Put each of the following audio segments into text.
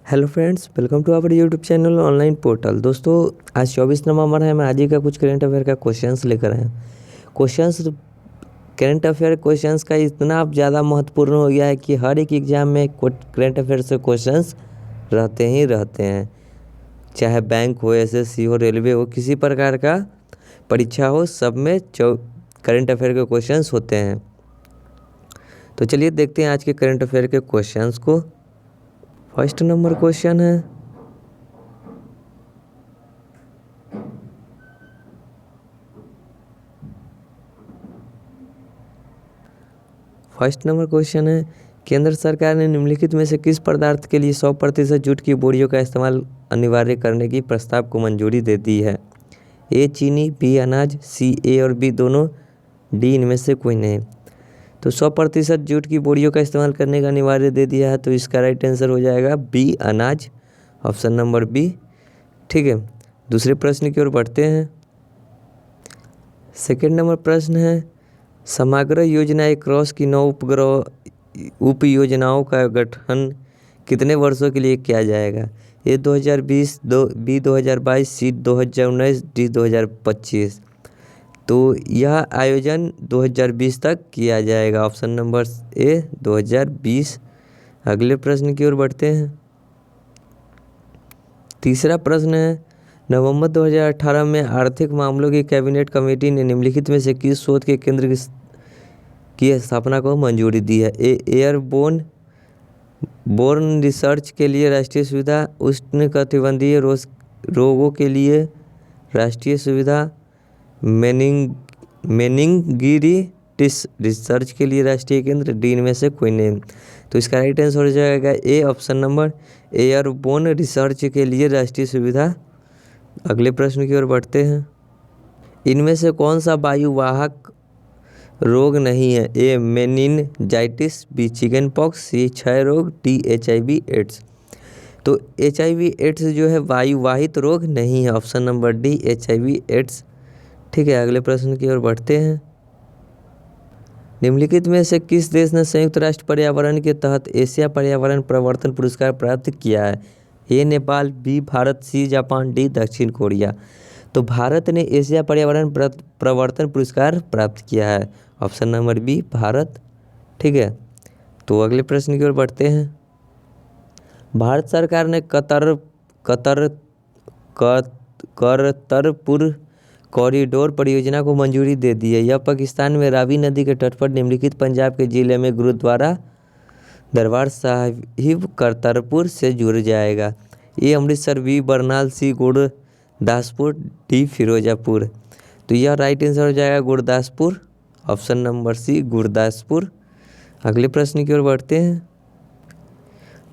Hello friends, welcome to our YouTube channel online portal. दोस्तों, आज 24 नवंबर है। मैं आज ही का कुछ करंट अफेयर का क्वेश्चंस लेकर आया हूँ। करंट अफेयर क्वेश्चंस का इतना अब ज़्यादा महत्वपूर्ण हो गया है कि हर एक एग्जाम में करंट अफेयर से क्वेश्चंस रहते ही रहते हैं। चाहे बैंक हो, एसएससी हो, रेलवे हो, किसी प्रकार का परीक्षा हो, सब में करंट अफेयर के क्वेश्चंस होते हैं। तो चलिए देखते हैं आज के करंट अफेयर के क्वेश्चंस को। फर्स्ट नंबर क्वेश्चन है, केंद्र सरकार ने निम्नलिखित में से किस पदार्थ के लिए 100% जूट की बोरियों का इस्तेमाल अनिवार्य करने की प्रस्ताव को मंजूरी दे दी है? ए चीनी, बी अनाज, सी ए और बी दोनों, डी इनमें से कोई नहीं। तो 100% जूट की बोरियों का इस्तेमाल करने का अनिवार्य दे दिया है, तो इसका राइट आंसर हो जाएगा बी अनाज, ऑप्शन नंबर बी। ठीक है, दूसरे प्रश्न की ओर बढ़ते हैं। सेकेंड नंबर प्रश्न है, समग्र योजना एक क्रॉस की 9 उप योजनाओं का गठन कितने वर्षों के लिए किया जाएगा? ए 2020, बी 2022, सी 2019, डी 2025। तो यह आयोजन 2020 तक किया जाएगा, ऑप्शन नंबर ए 2020। अगले प्रश्न की ओर बढ़ते हैं। तीसरा प्रश्न है, नवंबर 2018 में आर्थिक मामलों की कैबिनेट कमेटी ने निम्नलिखित में से किस शोध के केंद्र की स्थापना को मंजूरी दी है? एयरबोर्न रिसर्च के लिए राष्ट्रीय सुविधा, उष्णकटिबंधीय रोगों के लिए राष्ट्रीय सुविधा, मेनिंगिटिस रिसर्च के लिए राष्ट्रीय केंद्र, डी इनमें से कोई नहीं। तो इसका राइट आंसर हो जाएगा ए, ऑप्शन नंबर एयरबोर्न रिसर्च के लिए राष्ट्रीय सुविधा। अगले प्रश्न की ओर बढ़ते हैं। इनमें से कौन सा वायुवाहक रोग नहीं है? A meningitis, B chicken pox, C क्षय रोग, डी HIV एड्स। तो HIV एड्स जो है वायुवाहित रोग नहीं है, option number D HIV AIDS. ठीक है, अगले प्रश्न की ओर बढ़ते हैं। निम्नलिखित में से किस देश ने संयुक्त राष्ट्र पर्यावरण के तहत एशिया पर्यावरण प्रवर्तन पुरस्कार प्राप्त किया है? A Nepal, B Bharat, C Japan, D दक्षिण कोरिया। तो भारत ने एशिया पर्यावरण प्रवर्तन पुरस्कार प्राप्त किया है, ऑप्शन नंबर बी भारत। ठीक है, तो अगले प्रश्न की ओर बढ़ते हैं। भारत सरकार ने करतरपुर कॉरिडोर परियोजना को मंजूरी दे दी है। यह पाकिस्तान में रावी नदी के तट पर निम्नलिखित पंजाब के जिले में गुरुद्वारा दरबार साहिब करतारपुर से जुड़ जाएगा? A Amritsar, B Barnala, C Gurdaspur, D Ferozepur. तो यह राइट आंसर हो जाएगा Gurdaspur, option number C Gurdaspur. अगले प्रश्न की ओर बढ़ते हैं।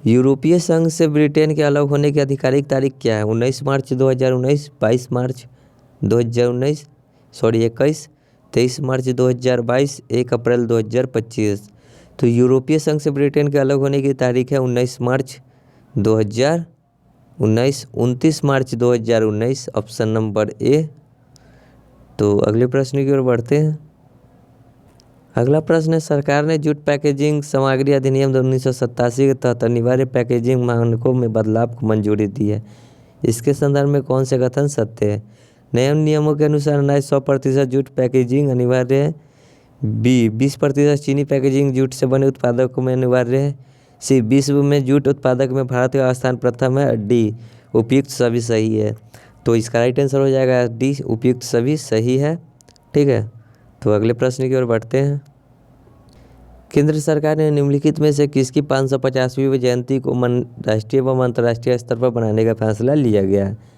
यूरोपीय संघ से ब्रिटेन के अलग होने की आधिकारिक तारीख क्या है? 19 मार्च 2019, 22 मार्च 2019, 21, 23 मार्च 2022, 1 अप्रैल 2025। तो यूरोपीय संघ से ब्रिटेन के अलग होने की तारीख है 19 मार्च 2019, 29 मार्च 2019, ऑप्शन नंबर ए। तो अगले प्रश्न की ओर बढ़ते हैं। अगला प्रश्न है, सरकार ने जूट पैकेजिंग सामग्री अधिनियम 1987 के तहत अनिवार्य पैकेजिंग मानकों में बदलाव को मंजूरी दी है। इसके संदर्भ में कौन से कथन सत्य है? नए नियमों के अनुसार अनाज 100% जूट पैकेजिंग अनिवार्य है, बी 20% चीनी पैकेजिंग जूट से बने उत्पादकों में अनिवार्य है, सी विश्व में जूट उत्पादक में भारत का स्थान प्रथम है, डी उपयुक्त सभी सही है। तो इसका राइट आंसर हो जाएगा डी उपयुक्त सभी सही है। ठीक है, तो अगले प्रश्न की ओर बढ़ते हैं। केंद्र सरकार ने निम्नलिखित में से किसकी 550वीं जयंती को राष्ट्रीय व अंतर्राष्ट्रीय स्तर पर बनाने का फैसला लिया गया है?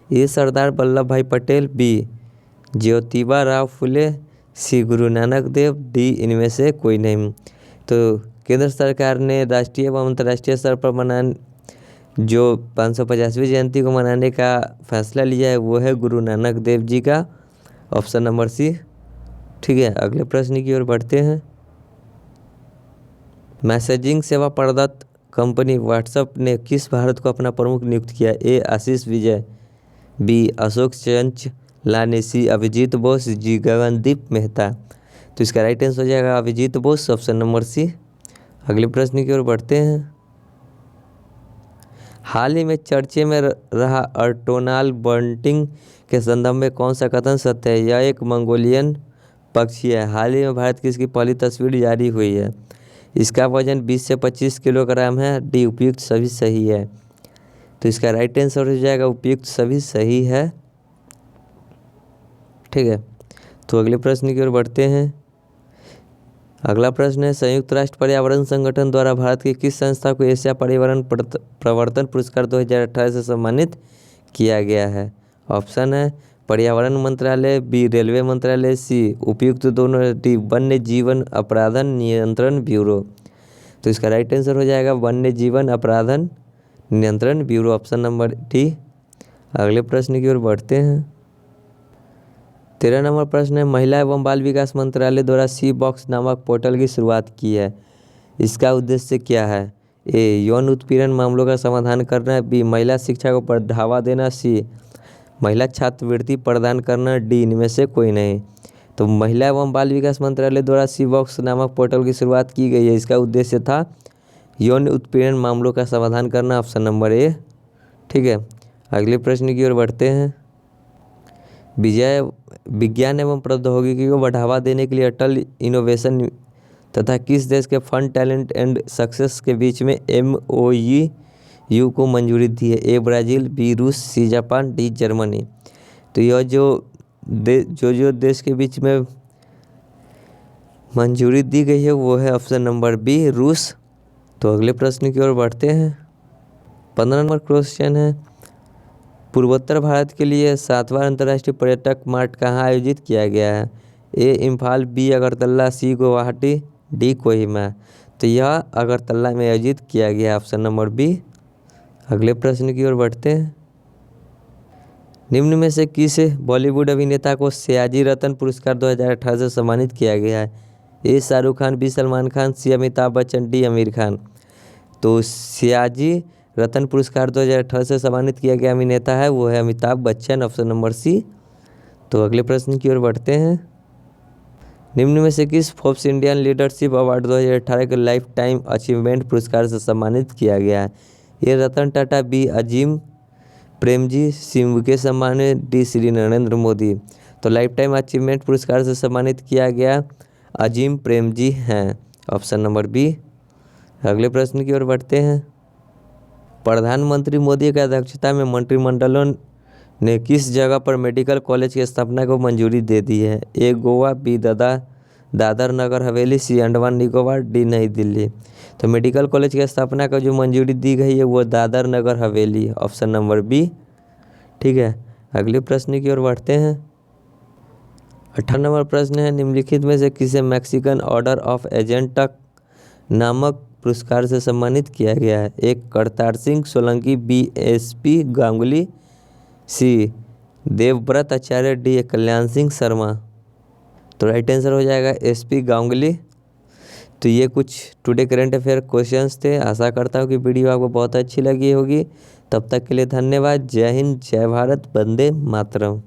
ए सरदार वल्लभ भाई पटेल, बी ज्योतिबा राव फुले, सी गुरु नानक देव, डी इनमें से कोई नहीं। तो केंद्र सरकार ने राष्ट्रीय व अंतर्राष्ट्रीय स्तर पर जो 550वीं जयंती को मनाने का फैसला लिया है वो है गुरु नानक देव जी का, ऑप्शन नंबर सी। ठीक है, अगले प्रश्न की ओर बढ़ते हैं। मैसेजिंग सेवा प्रदाता कंपनी व्हाट्सएप ने किस भारत को अपना प्रमुख नियुक्त किया? A Ashish Vijay, B Ashok Chanchlani, C Abhijit Bose, G Gagandeep Mehta. तो इसका राइट आंसर हो जाएगा Abhijit Bose, option number C. अगले प्रश्न की ओर बढ़ते हैं। हाल ही में चर्चे में रहा अर्टोनाल बंटिंग के संदर्भ में कौन सा कथन सत्य है? यह एक मंगोलियन पक्षी है। हाल ही में भारत की इसकी पहली तस्वीर जारी हुई है। इसका वजन 20 से 25 किलोग्राम है। डी उपयुक्त सभी सही है। तो इसका राइट आंसर हो जाएगा उपयुक्त सभी सही है। ठीक है, तो अगले प्रश्न की ओर बढ़ते हैं। अगला प्रश्न है, संयुक्त राष्ट्र पर्यावरण संगठन द्वारा भारत की किस संस्था को एशिया पर्यावरण प्रवर्तन पुरस्कार 2018 से सम्मानित किया गया है? ऑप्शन है पर्यावरण मंत्रालय, बी रेलवे मंत्रालय, सी उपयुक्त दोनों, डी वन्य जीवन अपराधन नियंत्रण ब्यूरो। तो इसका राइट आंसर हो जाएगा वन्य जीवन अपराधन नियंत्रण ब्यूरो, ऑप्शन नंबर डी। अगले प्रश्न की ओर बढ़ते हैं। 13 नंबर प्रश्न है, महिला एवं बाल विकास मंत्रालय द्वारा सी बॉक्स नामक पोर्टल की शुरुआत की है। इसका उद्देश्य क्या है? ए यौन उत्पीड़न मामलों का समाधान करना, बी महिला शिक्षा को बढ़ावा देना, सी महिला छात्रवृत्ति प्रदान करना, डी इनमें से कोई नहीं। तो महिला एवं बाल विकास मंत्रालय द्वारा सी बॉक्स नामक पोर्टल की शुरुआत की गई है। इसका उद्देश्य था यौन उत्पीड़न मामलों का समाधान करना, ऑप्शन नंबर ए। ठीक है, अगले प्रश्न की ओर बढ़ते हैं। विज्ञान एवं प्रौद्योगिकी को बढ़ावा देने के लिए अटल इनोवेशन तथा किस देश के फंड टैलेंट एंड सक्सेस के बीच में MOU को मंजूरी दी है? ए ब्राज़ील, बी रूस, सी जापान, डी जर्मनी। तो यह जो देश के बीच में मंजूरी दी गई है वो है ऑप्शन नंबर बी रूस। तो अगले प्रश्न की ओर बढ़ते हैं। 15 नंबर क्वेश्चन है, पूर्वोत्तर भारत के लिए 7वां अंतर्राष्ट्रीय पर्यटक मार्ट कहाँ आयोजित किया गया है? ए इम्फाल, बी अगरतला, सी गुवाहाटी, डी कोहिमा। तो यह अगरतला में आयोजित किया गया, ऑप्शन नंबर बी। अगले प्रश्न की ओर बढ़ते हैं। निम्न में से किस बॉलीवुड अभिनेता को सयाजी रत्न पुरस्कार 2018 से सम्मानित किया गया है? ए शाहरुख खान, बी सलमान खान, सी अमिताभ बच्चन, डी आमिर खान। तो सयाजी रत्न पुरस्कार 2018 से सम्मानित किया गया अभिनेता है वो है Amitabh Bachchan, option number C. तो अगले प्रश्न की ओर बढ़ते हैं। निम्न में से किस फोर्ब्स इंडियन लीडरशिप अवार्ड 2018 के लाइफ टाइम अचीवमेंट पुरस्कार से सम्मानित किया गया है? ए रतन टाटा, बी अजीम प्रेमजी, सी मुकेश अंबानी, डी श्री नरेंद्र मोदी। तो लाइफ टाइम अचीवमेंट पुरस्कार से सम्मानित किया गया अजीम प्रेमजी हैं, ऑप्शन नंबर बी। अगले प्रश्न की ओर बढ़ते हैं। प्रधानमंत्री मोदी की अध्यक्षता में मंत्रिमंडलों ने किस जगह पर मेडिकल कॉलेज की स्थापना को मंजूरी दे दी है? ए गोवा, बी दादर नगर हवेली, सी अंडमान निकोबार, डी नई दिल्ली। तो मेडिकल कॉलेज की स्थापना को जो मंजूरी दी गई है वो Dadar Nagar Haveli, option number B. ठीक है, अगले प्रश्न की ओर बढ़ते हैं। 18 नंबर प्रश्न है, निम्नलिखित में से किसे मैक्सिकन ऑर्डर ऑफ एजेंटक नामक पुरस्कार से सम्मानित किया गया है? एक करतार सिंह सोलंकी, बी SP गांगुली, सी देवव्रत आचार्य, डी कल्याण सिंह शर्मा। तो राइट आंसर हो जाएगा SP गांगुली। तो ये कुछ टुडे करंट अफेयर क्वेश्चंस थे। आशा करता हूँ कि वीडियो आपको बहुत अच्छी लगी होगी। तब तक के लिए धन्यवाद। जय हिंद, जय भारत, वंदे मातरम।